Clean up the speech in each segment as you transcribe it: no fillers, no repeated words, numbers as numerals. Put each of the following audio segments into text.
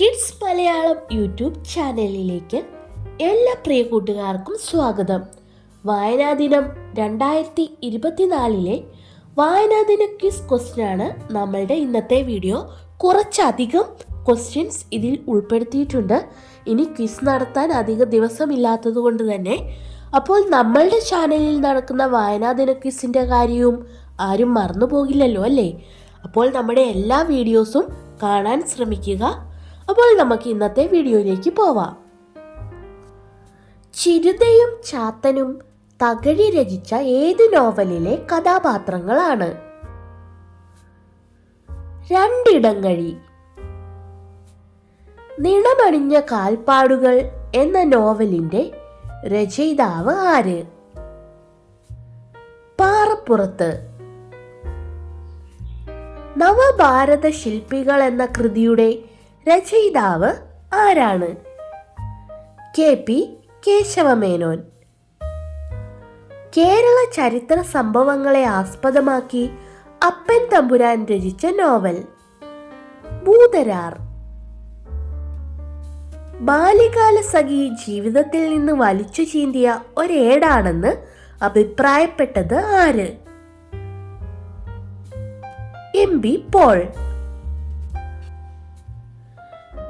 Kids Malayalam YouTube ചാനലിലേക്ക് എല്ലാ പ്രിയ കൂട്ടുകാർക്കും സ്വാഗതം. വായനാ ദിനം 2024 വായനാ ദിന ക്വിസ് ക്വസ്റ്റ്യനാണ് നമ്മളുടെ ഇന്നത്തെ വീഡിയോ. കുറച്ചധികം ക്വസ്റ്റ്യൻസ് ഇതിൽ ഉൾപ്പെടുത്തിയിട്ടുണ്ട്. ഇനി ക്വിസ് നടത്താൻ അധിക ദിവസമില്ലാത്തത് കൊണ്ട് തന്നെ അപ്പോൾ നമ്മളുടെ ചാനലിൽ നടക്കുന്ന വായനാ ദിന ക്വിസിൻ്റെ കാര്യവും ആരും മറന്നു പോകില്ലല്ലോ അല്ലേ? അപ്പോൾ നമ്മുടെ എല്ലാ വീഡിയോസും കാണാൻ ശ്രമിക്കുക. അപ്പോൾ നമുക്ക് ഇന്നത്തെ വീഡിയോയിലേക്ക് പോവാം. ചിരുതയും ചാത്തനും തകഴി രചിച്ച ഏത് നോവലിലെ കഥാപാത്രങ്ങളാണ്? രണ്ടിടങ്ങഴി. നിണമണിഞ്ഞ കാൽപ്പാടുകൾ എന്ന നോവലിന്റെ രചയിതാവ് ആര്? പാറപ്പുറത്ത്. നവഭാരത ശില്പികൾ എന്ന കൃതിയുടെ രചയിതാവ് ആരാണ്? KP കേശവമേനോൻ. കേരള ചരിത്ര സംഭവങ്ങളെ ആസ്പദമാക്കി അപ്പൻ തമ്പുരാൻ രചിച്ച നോവൽ ഭൂതരാർ. ബാല്യകാല സഖി ജീവിതത്തിൽ നിന്ന് വലിച്ചു ചീന്തിയ ഒരേടാണെന്ന് അഭിപ്രായപ്പെട്ടത് ആര്? MB പോൾ.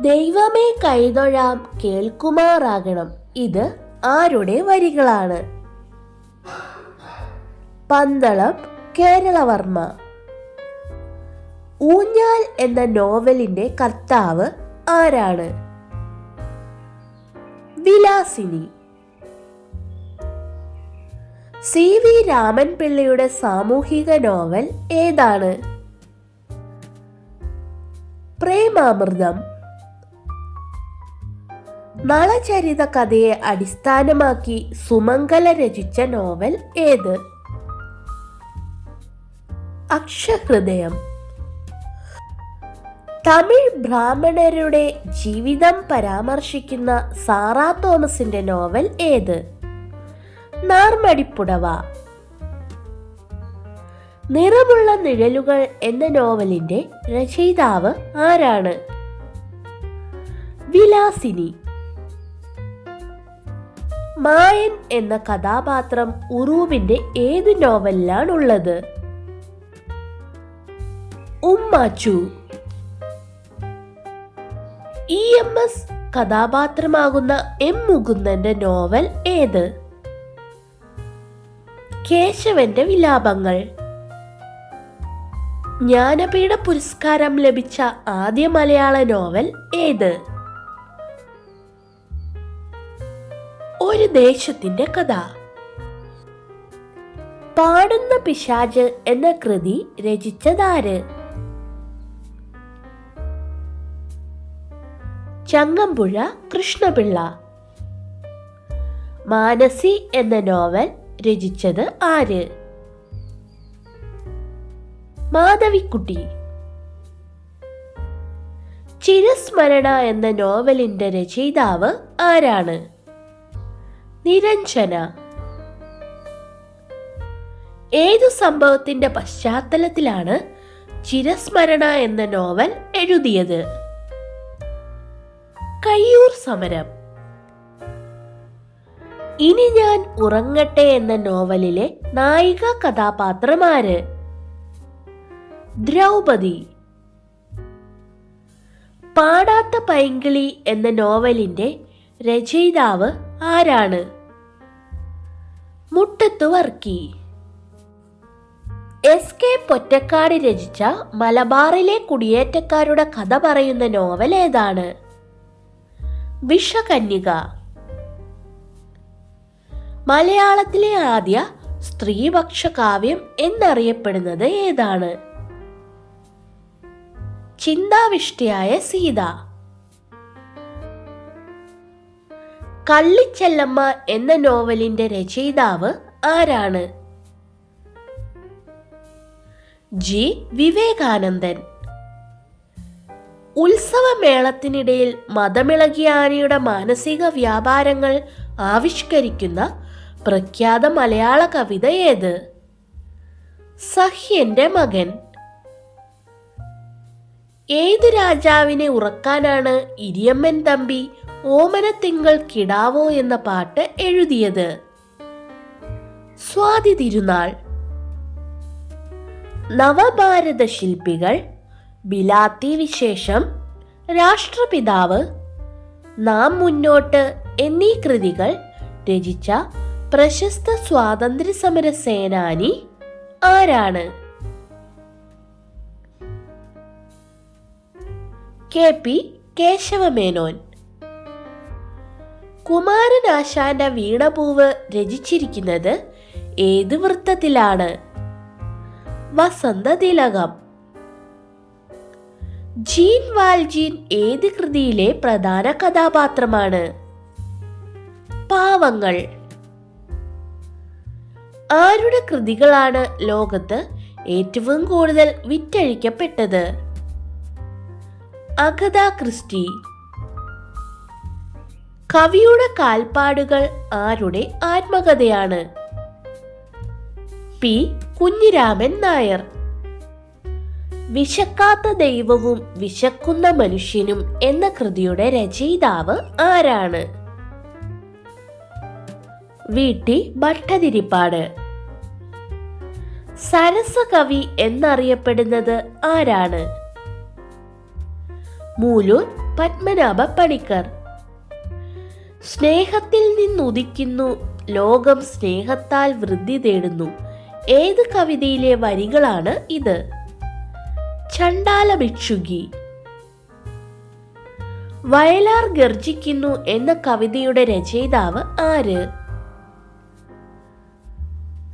ദൈവമേ കൈതൊഴാം കേൾക്കുമാറാകണം, ഇത് ആരുടെ വരികളാണ്? പന്തളം കേരളവർമ്മ. ഊഞ്ഞാൽ എന്ന നോവലിന്റെ കർത്താവ് ആരാണ്? വിലാസിനി. CV രാമൻപിള്ളയുടെ സാമൂഹിക നോവൽ ഏതാണ്? പ്രേമാമൃതം. നളചരിത കഥയെ അടിസ്ഥാനമാക്കി സുമംഗല രചിച്ച നോവൽ ഏത്? അക്ഷഹൃദയം. തമിഴ് ബ്രാഹ്മണരുടെ ജീവിതം പരാമർശിക്കുന്ന സാറാ തോമസിന്റെ നോവൽ ഏത്? നാർമടിപ്പുടവ. നിറമുള്ള നിഴലുകൾ എന്ന നോവലിന്റെ രചയിതാവ് ആരാണ്? വിലാസിനി. മായൻ എന്ന കഥാപാത്രം ഉറൂബിന്റെ ഏത് നോവലിലാണുള്ളത്? ഉമ്മാച്ചു. EMS കഥാപാത്രമാകുന്ന M മുകുന്ദന്റെ നോവൽ ഏത്? കേശവന്റെ വിലാപങ്ങൾ. ജ്ഞാനപീഠ പുരസ്കാരം ലഭിച്ച ആദ്യ മലയാള നോവൽ ഏത്? ഒരു ദേശത്തിന്റെ കഥ. പാടുന്ന പിശാച് എന്ന കൃതി രചിച്ചതാര്? ചങ്ങമ്പുഴ കൃഷ്ണപിള്ള. മാനസി എന്ന നോവൽ രചിച്ചത് ആര്? മാധവിക്കുട്ടി. ചിരസ്മരണ എന്ന നോവലിന്റെ രചയിതാവ് ആരാണ്? നിരഞ്ജന. ഏതു സംഭവത്തിന്റെ പശ്ചാത്തലത്തിലാണ് ചിരസ്മരണ എന്ന നോവൽ എഴുതിയത്? കയ്യൂർ സമരം. ഇനി ഞാൻ ഉറങ്ങട്ടെ എന്ന നോവലിലെ നായിക കഥാപാത്രം ആര്? ദ്രൗപദി. പാടാത്ത പൈങ്കിളി എന്ന നോവലിന്റെ രചയിതാവ് ആരാണ്? മുട്ടത്തു വർക്കി. SK പൊറ്റക്കാട് രചിച്ച മലബാറിലെ കുടിയേറ്റക്കാരുടെ കഥ പറയുന്ന നോവൽ ഏതാണ്? വിഷകന്യക. മലയാളത്തിലെ ആദ്യ സ്ത്രീപക്ഷ കാവ്യം എന്നറിയപ്പെടുന്നത് ഏതാണ്? ചിന്താവിഷ്ടയായ സീത. കള്ളിച്ചെല്ലമ്മ എന്ന നോവലിന്റെ രചയിതാവ് ആരാണ്? G വിവേകാനന്ദൻ. ഉത്സവമേളത്തിനിടയിൽ മതമിളകിയ ആനയുടെ മാനസിക വ്യാപാരങ്ങൾ ആവിഷ്കരിക്കുന്ന പ്രഖ്യാത മലയാള കവിത ഏത്? സഹ്യന്റെ മകൻ. ഏതു രാജാവിനെ ഉറക്കാനാണ് ഇരിയമ്മൻ തമ്പി ഓമനത്തിങ്കൾ കിടാവോ എന്ന പാട്ട് എഴുതിയത്? സ്വാതി തിരുനാൾ. നവഭാരത ശില്പികൾ, ബിലാത്തി വിശേഷം, രാഷ്ട്രപിതാവ്, നാം മുന്നോട്ട് എന്നീ കൃതികൾ രചിച്ച പ്രശസ്ത സ്വാതന്ത്ര്യ സമര സേനാനി ആരാണ്? KP കേശവമേനോൻ. കുമാരനാശാന്റെ വീണപൂവ് രചിച്ചിരിക്കുന്നത് ഏത് വൃത്തത്തിലാണ്? വസന്തതിലകം. ജീൻ വാൽജീൻ ഏത് കൃതിയിലെ പ്രധാന കഥാപാത്രമാണ്? പാവങ്ങൾ. ആരുടെ കൃതികളാണ് ലോകത്ത് ഏറ്റവും കൂടുതൽ വിറ്റഴിക്കപ്പെട്ടത്? Agatha Christy. കവിയുടെ കാൽപ്പാടുകൾ ആരുടെ ആത്മകഥയാണ്? P. കുഞ്ഞിരാമൻ നായർ. വിശക്കാത്ത ദൈവവും വിശക്കുന്ന മനുഷ്യനും എന്ന കൃതിയുടെ രചയിതാവ് ആരാണ്? VT ഭട്ടതിരിപ്പാട്. സരസകവി എന്നറിയപ്പെടുന്നത് ആരാണ്? മൂലൂർ പത്മനാഭ പണിക്കർ. സ്നേഹത്തിൽ നിന്നുദിക്കുന്നു ലോകം സ്നേഹത്താൽ വൃദ്ധി തേടുന്നു ഏത് കവിതയിലെ വരികളാണ് ഇത്? ചണ്ടാല ഭിക്ഷുകി. വയലാർ ഗർജിക്കുന്നു എന്ന കവിതയുടെ രചയിതാവ് ആര്?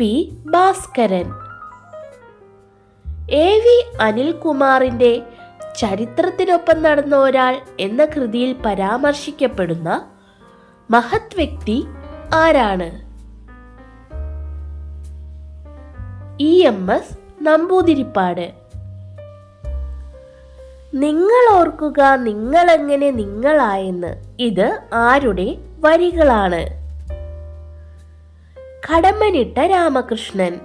P. ഭാസ്കരൻ. AV അനിൽകുമാറിന്റെ ചരിത്രത്തിനൊപ്പം നടന്ന ഒരാൾ എന്ന കൃതിയിൽ പരാമർശിക്കപ്പെടുന്ന മഹത് വ്യക്തി ആരാണ്? EMS നമ്പൂതിരിപ്പാട്. നിങ്ങൾ ഓർക്കുക നിങ്ങളെങ്ങനെ നിങ്ങളായെന്ന്, ഇത് ആരുടെ വരികളാണ്? കടമ്മനിട്ട രാമകൃഷ്ണൻ.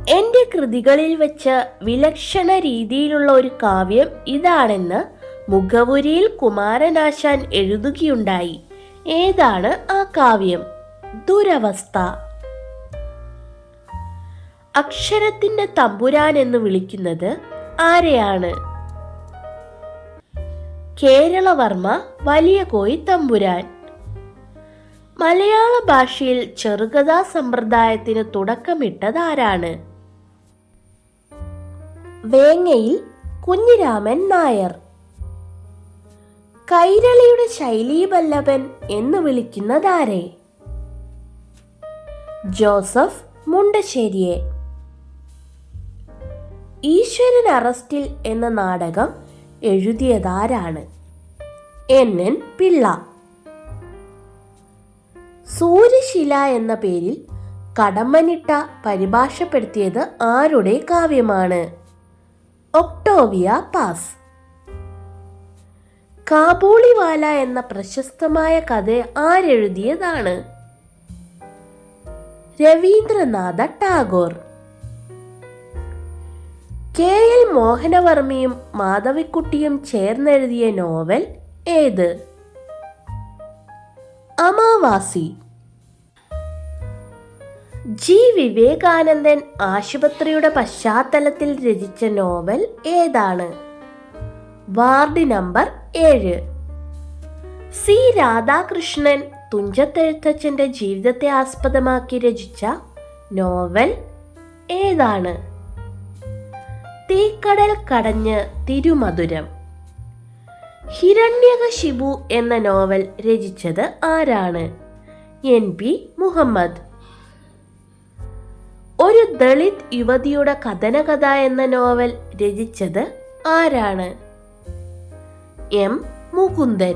എന്റെ കൃതികളിൽ വെച്ച് വിലക്ഷണ രീതിയിലുള്ള ഒരു കാവ്യം ഇതാണെന്ന് മുഖവുരിയിൽ കുമാരനാശാൻ എഴുതുകയുണ്ടായി. ഏതാണ് ആ കാവ്യം? ദുരവസ്ഥ. അക്ഷരത്തിന്റെ തമ്പുരാൻ എന്ന് വിളിക്കുന്നത് ആരെയാണ്? കേരളവർമ്മ വലിയ കോയി തമ്പുരാൻ. മലയാള ഭാഷയിൽ ചെറുകഥാ സമ്പ്രദായത്തിന് തുടക്കമിട്ടത് ആരാണ്? വേങ്ങയിൽ കുഞ്ഞിരാമൻ നായർ. കൈരളിയുടെ ശൈലീവല്ലഭൻ എന്ന് വിളിക്കുന്നതാരെ? ജോസഫ് മുണ്ടശ്ശേരിയെ. ഈശ്വരൻ അറസ്റ്റിൽ എന്ന നാടകം എഴുതിയതാരാണ്? NN പിള്ള. സൂര്യശില എന്ന പേരിൽ കടമ്മനിട്ട പരിഭാഷപ്പെടുത്തിയത് ആരുടെ കാവ്യമാണ്? Octavia pass. കാബൂളിവാല എന്ന പ്രശസ്തമായ കഥ ആരെഴുതിയതാണ്? രവീന്ദ്രനാഥ ടാഗോർ. KL മോഹനവർമ്മയും മാധവിക്കുട്ടിയും ചേർന്നെഴുതിയ നോവൽ ഏത്? അമാവാസി. G. വിവേകാനന്ദൻ ആശുപത്രിയുടെ പശ്ചാത്തലത്തിൽ രചിച്ച നോവൽ ഏതാണ്? Ward number 7. C. രാധാകൃഷ്ണൻ തുഞ്ചത്തെഴുത്തച്ഛന്റെ ജീവിതത്തെ ആസ്പദമാക്കി രചിച്ച നോവൽ ഏതാണ്? തീക്കടൽ കടഞ്ഞ് തിരുമധുരം. ഹിരണ്യകശിപു എന്ന നോവൽ രചിച്ചത് ആരാണ്? NP മുഹമ്മദ്. ഒരു ദളിത് യുവതിയുടെ കഥനകഥ എന്ന നോവൽ രചിച്ചത് ആരാണ്? M. Mukundan.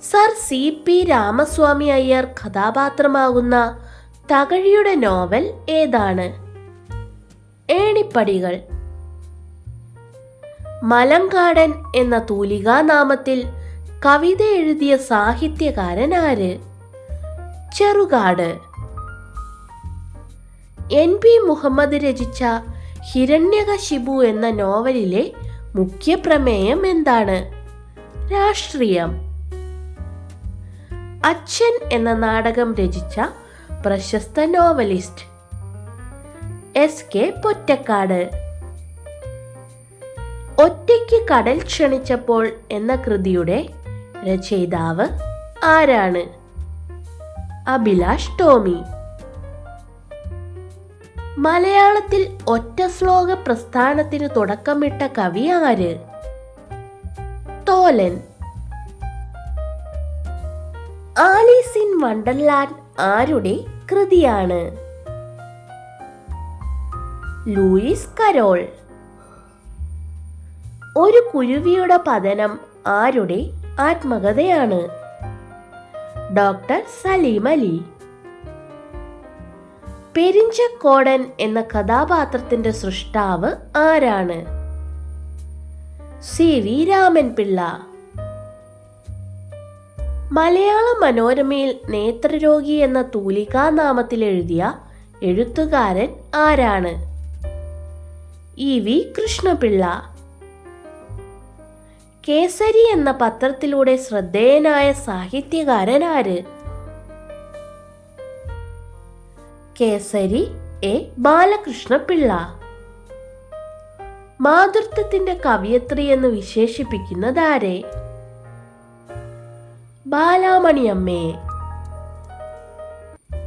Sir CP Ramaswami Iyer കഥാപാത്രമാകുന്ന തകഴിയുടെ നോവൽ ഏതാണ്? ഏണിപ്പടികൾ. മലങ്കാടൻ എന്ന തൂലികാനാമത്തിൽ കവിത എഴുതിയ സാഹിത്യകാരൻ ആര്? ചെറുകാട്. NP മുഹമ്മദ് രചിച്ച ഹിരണ്യകശിപു എന്ന നോവലിലെ മുഖ്യ പ്രമേയം എന്താണ്? രാഷ്ട്രീയം. അച്ഛൻ എന്ന നാടകം രചിച്ച പ്രശസ്ത നോവലിസ്റ്റ്? SK പൊറ്റക്കാട്. ഒറ്റയ്ക്ക് കടൽ ക്ഷണിച്ചപ്പോൾ എന്ന കൃതിയുടെ രചയിതാവ് ആരാണ്? അഭിലാഷ് ടോമി. മലയാളത്തിൽ ഒറ്റ ശ്ലോക പ്രസ്ഥാനത്തിന് തുടക്കമിട്ട കവി ആര്? തോലൻ. ആലീസ് ഇൻ വണ്ടർലാൻഡ് ആരുടെ കൃതിയാണ്? Lewis Carroll. ഒരു കുരുവിയുടെ പതനം ആരുടെ ആത്മകഥയാണ്? ഡോക്ടർ സലീം അലി. പെരിഞ്ചക്കോടൻ എന്ന കഥാപാത്രത്തിന്റെ സൃഷ്ടാവ് ആരാണ്? CV രാമൻപിള്ള. മലയാള മനോരമയിൽ നേത്രരോഗി എന്ന തൂലികാനാമത്തിൽ എഴുതിയ എഴുത്തുകാരൻ ആരാണ്? EV കൃഷ്ണപിള്ള. കേസരി എന്ന പത്രത്തിലൂടെ ശ്രദ്ധേയനായ സാഹിത്യകാരൻ ആര്? കേസരി A ബാലകൃഷ്ണപിള്ള. മാതൃത്വത്തിന്റെ കവിയത്രി എന്ന് വിശേഷിപ്പിക്കുന്നത് ആരെ? ബാലാമണിയമ്മയെ.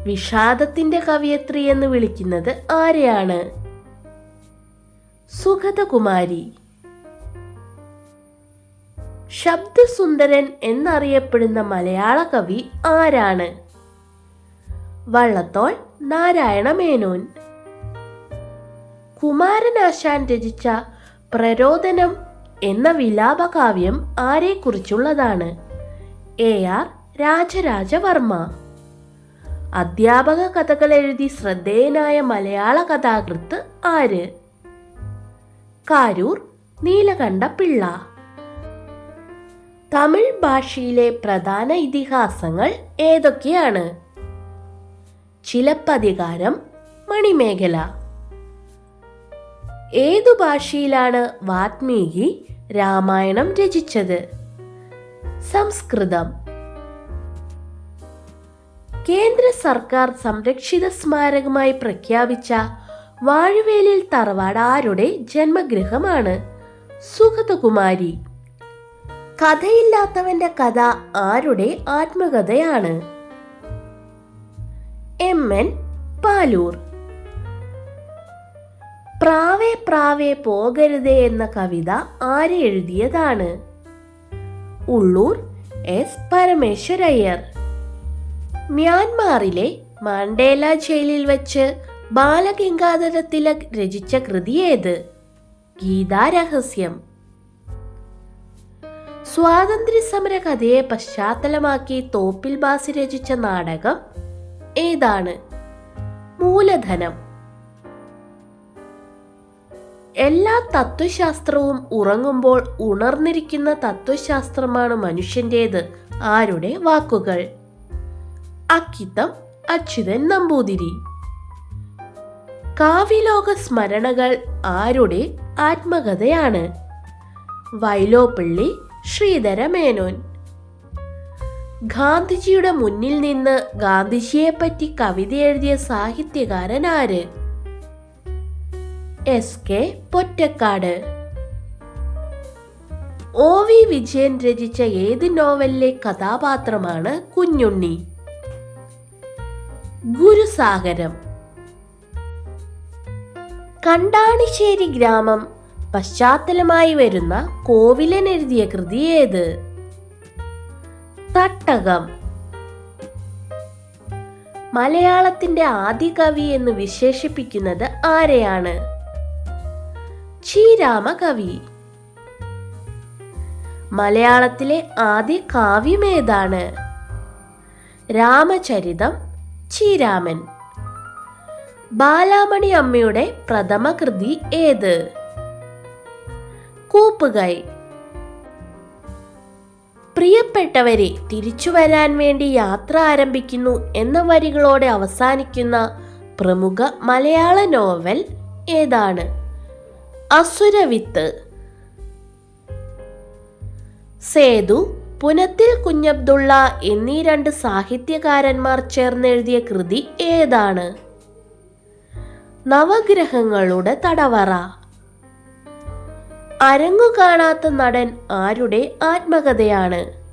വിഷാദത്തിന്റെ കവിയത്രി എന്ന് വിളിക്കുന്നത് ആരെയാണ്? സുഗതകുമാരി. ശബ്ദസുന്ദരൻ എന്നറിയപ്പെടുന്ന മലയാള കവി ആരാണ്? വള്ളത്തോൾ നാരായണ മേനോൻ. കുമാരനാശാൻ രചിച്ച പ്രരോദനം എന്ന വിലാപകാവ്യം ആരെക്കുറിച്ചുള്ളതാണ്? AR രാജരാജവർമ്മ. അധ്യാപക കഥകൾ എഴുതി ശ്രദ്ധേയനായ മലയാള കഥാകൃത്ത് ആര്? കാരൂർ നീലകണ്ഠപിള്ള. തമിഴ് ഭാഷയിലെ പ്രധാന ഇതിഹാസങ്ങൾ ഏതൊക്കെയാണ്? ചിലപ്പതികാരം, മണിമേഖല. ഏതു ഭാഷയിലാണ് വാത്മീകി രാമായണം രചിച്ചത്? സംസ്കൃതം. കേന്ദ്ര സർക്കാർ സംരക്ഷിത സ്മാരകമായി പ്രഖ്യാപിച്ച വാഴവേലിൽ തറവാട് ആരുടെ ജന്മഗൃഹമാണ്? സുഗതകുമാരി. കഥയില്ലാത്തവന്റെ കഥ ആരുടെ ആത്മകഥയാണ്? MN പാലൂർ. പ്രാവേ പ്രാവേ പോകരുതേ എന്ന കവിത ആരെ എഴുതിയതാണ്? ഉള്ളൂർ S പരമേശ്വരയ്യർ. മ്യാൻമാറിലെ മാണ്ടേല ജയിലിൽ വെച്ച് ബാലഗംഗാധര തിലക് രചിച്ച കൃതി ഏത്? ഗീതാരഹസ്യം. സ്വാതന്ത്ര്യ സമര കഥയെ പശ്ചാത്തലമാക്കി തോപ്പിൽ ബാസി രചിച്ച നാടകം ഏതാണ്? മൂലധനം. എല്ലാ തത്വശാസ്ത്രവും ഉറങ്ങുമ്പോൾ ഉണർന്നിരിക്കുന്ന തത്വശാസ്ത്രമാണ് മനുഷ്യൻ്റേത് ആരുടെ വാക്കുകൾ? അക്കിത്തം അച്യുതൻ നമ്പൂതിരി. കാവ്യലോക സ്മരണകൾ ആരുടെ ആത്മകഥയാണ്? വൈലോപ്പിള്ളി ശ്രീധര മേനോൻ. ഗാന്ധിജിയുടെ മുന്നിൽ നിന്ന് ഗാന്ധിജിയെപ്പറ്റി കവിത എഴുതിയ സാഹിത്യകാരൻ ആര്? SK പൊറ്റക്കാട്. OV വിജയൻ രചിച്ച ഏത് നോവലിലെ കഥാപാത്രമാണ് കുഞ്ഞുണ്ണി? ഗുരുസാഗരം. കണ്ടാണിശ്ശേരി ഗ്രാമം പശ്ചാത്തലമായി വരുന്ന കോവിലൻ എഴുതിയ കൃതി ഏത്? തട്ടകം. മലയാളത്തിന്റെ ആദ്യ കവി എന്ന് വിശേഷിപ്പിക്കുന്നത് ആരെയാണ്? ശ്രീരാമ കവി. മലയാളത്തിലെ ആദ്യ കാവ്യം ഏതാണ്? രാമചരിതം ശ്രീരാമൻ. ബാലാമണി അമ്മയുടെ പ്രഥമ കൃതി ഏത്? കൂപ്പുകൈ. പ്രിയപ്പെട്ടവരെ, തിരിച്ചു വരാൻ വേണ്ടി യാത്ര ആരംഭിക്കുന്നു എന്ന വരികളോടെ അവസാനിക്കുന്ന പ്രമുഖ മലയാള നോവൽ ഏതാണ്? അസുരവിത്ത്. സേതു, പുനത്തിൽ കുഞ്ഞബ്ദുള്ള എന്നീ രണ്ട് സാഹിത്യകാരന്മാർ ചേർന്നെഴുതിയ കൃതി ഏതാണ്? നവഗ്രഹങ്ങളുടെ തടവറ. അരങ്ങു കാണാത്ത നടൻ ആരുടെ ആത്മകഥയാണ്?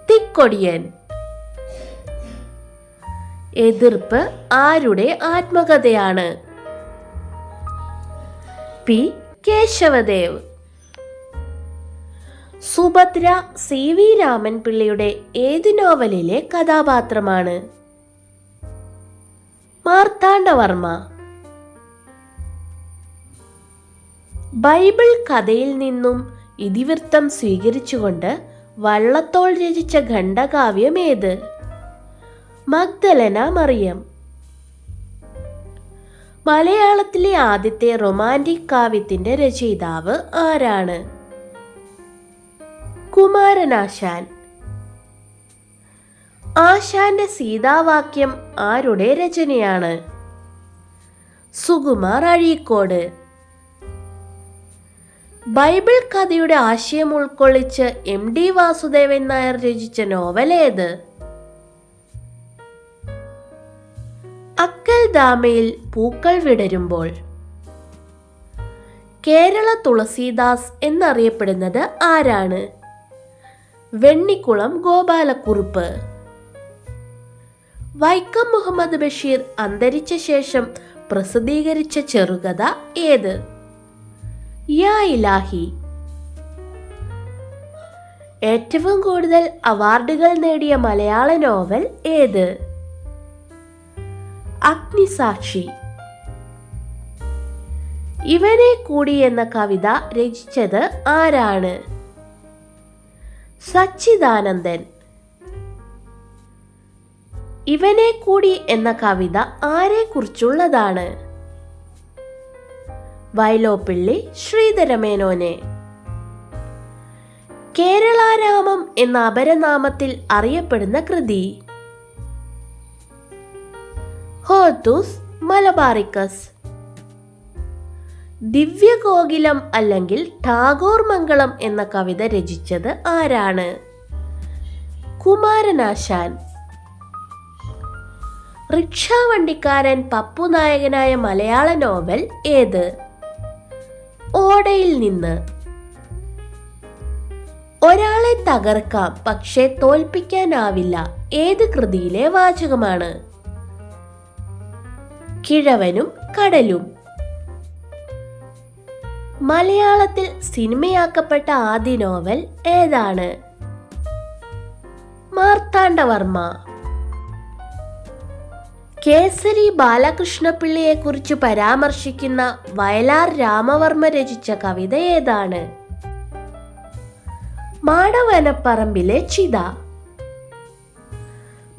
തിക്കൊടിയൻ. എതിർപ്പ് ആരുടെ ആത്മകഥയാണ്? പി. കേശവദേവ്. സുഭദ്ര CV രാമൻ പിള്ളയുടെ ഏതു നോവലിലെ കഥാപാത്രമാണ്? മാർത്താണ്ഡവർമ്മ. ബൈബിൾ കഥയിൽ നിന്നും ഇതിവൃത്തം സ്വീകരിച്ചുകൊണ്ട് വള്ളത്തോൾ രചിച്ച ഖണ്ഡകാവ്യം ഏത്? മഗ്ദലന മറിയം. മലയാളത്തിലെ ആദ്യത്തെ റൊമാന്റിക് കാവ്യത്തിന്റെ രചയിതാവ് ആരാണ്? കുമാരനാശാൻ. ആശാന്റെ സീതാവാക്യം ആരുടെ രചനയാണ്? സുകുമാർ അഴീക്കോട്. ബൈബിൾ കഥയുടെ ആശയം ഉൾക്കൊള്ളിച്ച് MD വാസുദേവൻ നായർ രചിച്ച നോവൽ ഏത്? അക്കൽ ദാമയിൽ പൂക്കൾ വിടരുമ്പോൾ. കേരള തുളസീദാസ് എന്നറിയപ്പെടുന്നത് ആരാണ്? വെണ്ണിക്കുളം ഗോപാലക്കുറുപ്പ്. വൈക്കം മുഹമ്മദ് ബഷീർ അന്തരിച്ച ശേഷം പ്രസിദ്ധീകരിച്ച ചെറുകഥ ഏത്? യാ ഇലാഹി. ഏറ്റവും കൂടുതൽ അവാർഡുകൾ നേടിയ മലയാള നോവൽ ഏത്? അഗ്നിസാക്ഷി. ഇവനെ കൂടി എന്ന കവിത രചിച്ചത് ആരാണ്? സച്ചിദാനന്ദൻ. ഇവനെ കൂടി എന്ന കവിത ആരെക്കുറിച്ചുള്ളതാണ്? വൈലോപ്പിള്ളി ശ്രീധരമേനോനെ. കേരളാരാമം എന്ന അപരനാമത്തിൽ അറിയപ്പെടുന്ന കൃതി? Hortus Malabaricus. ദിവ്യകോകിലം അല്ലെങ്കിൽ ടാഗോർ മംഗളം എന്ന കവിത രചിച്ചത് ആരാണ്? കുമാരനാശാൻ. റിക്ഷാവണ്ടിക്കാരൻ പപ്പു നായകനായ മലയാള നോവൽ ഏത്? ഓടയിൽ നിന്ന്. ഒരാളെ തകർക്കാം പക്ഷെ തോൽപ്പിക്കാനാവില്ല ഏത് കൃതിയിലെ വാചകമാണ്? കിഴവനും കടലും. മലയാളത്തിൽ സിനിമയാക്കപ്പെട്ട ആദ്യ നോവൽ ഏതാണ്? മാർത്താണ്ഡവർമ്മ. കേസരി ബാലകൃഷ്ണപിള്ളയെ കുറിച്ച് പരാമർശിക്കുന്ന വയലാർ രാമവർമ്മ രചിച്ച കവിത ഏതാണ്? മാടവനപ്പറമ്പിലെ ചിത.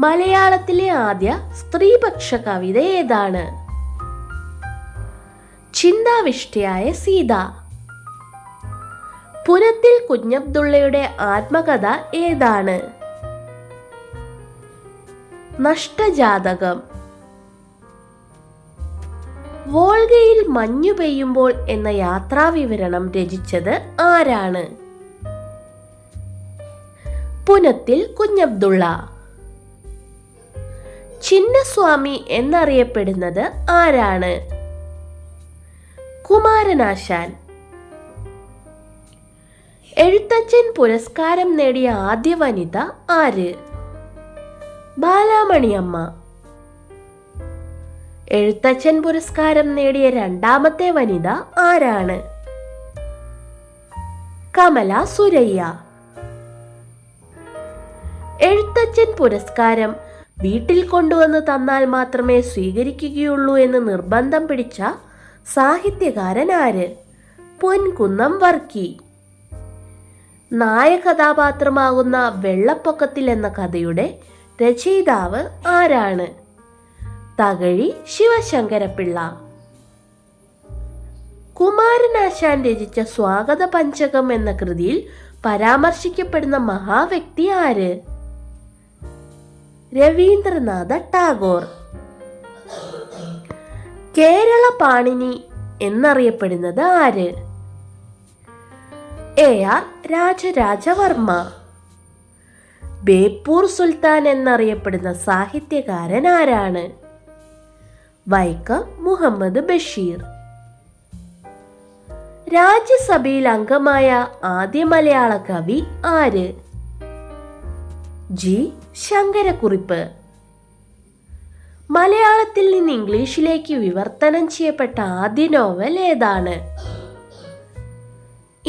മലയാളത്തിലെ ആദ്യ സ്ത്രീപക്ഷ കവിത ഏതാണ്? ചിന്താവിഷ്ടയായ സീത. പുനത്തിൽ കുഞ്ഞബ്ദുള്ളയുടെ ആത്മകഥ ഏതാണ്? നഷ്ടജാതകം. വോൾഗയിൽ മഞ്ഞു പെയ്യുമ്പോൾ എന്ന യാത്രാവിവരണം രചിച്ചത് ആരാണ്? പുനത്തിൽ കുഞ്ഞബ്ദുള്ള. ചിന്നസ്വാമി എന്നറിയപ്പെടുന്നത് ആരാണ്? കുമാരനാശാൻ. എഴുത്തച്ഛൻ പുരസ്കാരം നേടിയ ആദ്യ വനിത ആര്? ബാലാമണിയമ്മ. എഴുത്തച്ഛൻ പുരസ്കാരം നേടിയ രണ്ടാമത്തെ വനിത ആരാണ്? കമല സുരയ്യ. എഴുത്തച്ഛൻ പുരസ്കാരം വീട്ടിൽ കൊണ്ടുവന്ന് തന്നാൽ മാത്രമേ സ്വീകരിക്കുകയുള്ളൂ എന്ന് നിർബന്ധം പിടിച്ച സാഹിത്യകാരൻ ആര്? പൊൻകുന്നം വർക്കി. നായകഥാപാത്രമാകുന്ന വെള്ളപ്പൊക്കത്തിൽ എന്ന കഥയുടെ രചയിതാവ് ആരാണ്? തകഴി ശിവശങ്കരപ്പിള്ള. കുമാരനാശാൻ രചിച്ച സ്വാഗത പഞ്ചകം എന്ന കൃതിയിൽ പരാമർശിക്കപ്പെടുന്ന മഹാവ്യക്തി ആര്? രവീന്ദ്രനാഥ ടാഗോർ. കേരള പാണിനി എന്നറിയപ്പെടുന്നത് ആര്? AR രാജരാജവർമ്മ. ബേപ്പൂർ സുൽത്താൻ എന്നറിയപ്പെടുന്ന സാഹിത്യകാരൻ ആരാണ്? വൈക്കം മുഹമ്മദ് ബഷീർ. രാജ്യസഭയിൽ അംഗമായ ആദ്യ മലയാള കവി ആര്? ജി ശങ്കരക്കുറിപ്പ്. മലയാളത്തിൽ നിന്ന് ഇംഗ്ലീഷിലേക്ക് വിവർത്തനം ചെയ്യപ്പെട്ട ആദ്യ നോവൽ ഏതാണ്?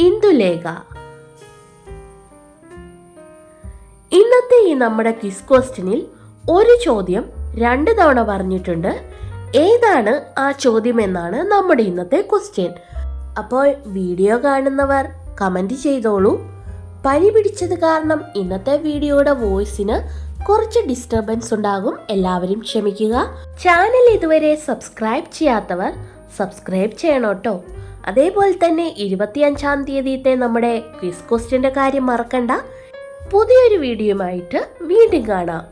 ഇന്ദുലേഖ. ഇന്നത്തെ ഈ നമ്മുടെ ക്വിസ് ക്വസ്റ്റ്യനിൽ ഒരു ചോദ്യം 2 തവണ പറഞ്ഞിട്ടുണ്ട്. ഏതാണ് ആ ചോദ്യം എന്നാണ് നമ്മുടെ ഇന്നത്തെ ക്വസ്റ്റ്യൻ. അപ്പോൾ വീഡിയോ കാണുന്നവർ കമൻറ്റ് ചെയ്തോളൂ. പനി പിടിച്ചത് കാരണം ഇന്നത്തെ വീഡിയോയുടെ വോയിസിന് കുറച്ച് ഡിസ്റ്റർബൻസ് ഉണ്ടാകും. എല്ലാവരും ക്ഷമിക്കുക. ചാനൽ ഇതുവരെ സബ്സ്ക്രൈബ് ചെയ്യാത്തവർ സബ്സ്ക്രൈബ് ചെയ്യണം കേട്ടോ. അതേപോലെ തന്നെ 25-ാം തീയതിയത്തെ നമ്മുടെ ക്വിസ് ക്വസ്റ്റ്യൻ്റെ കാര്യം മറക്കണ്ട. പുതിയൊരു വീഡിയോയുമായിട്ട് വീണ്ടും കാണാം.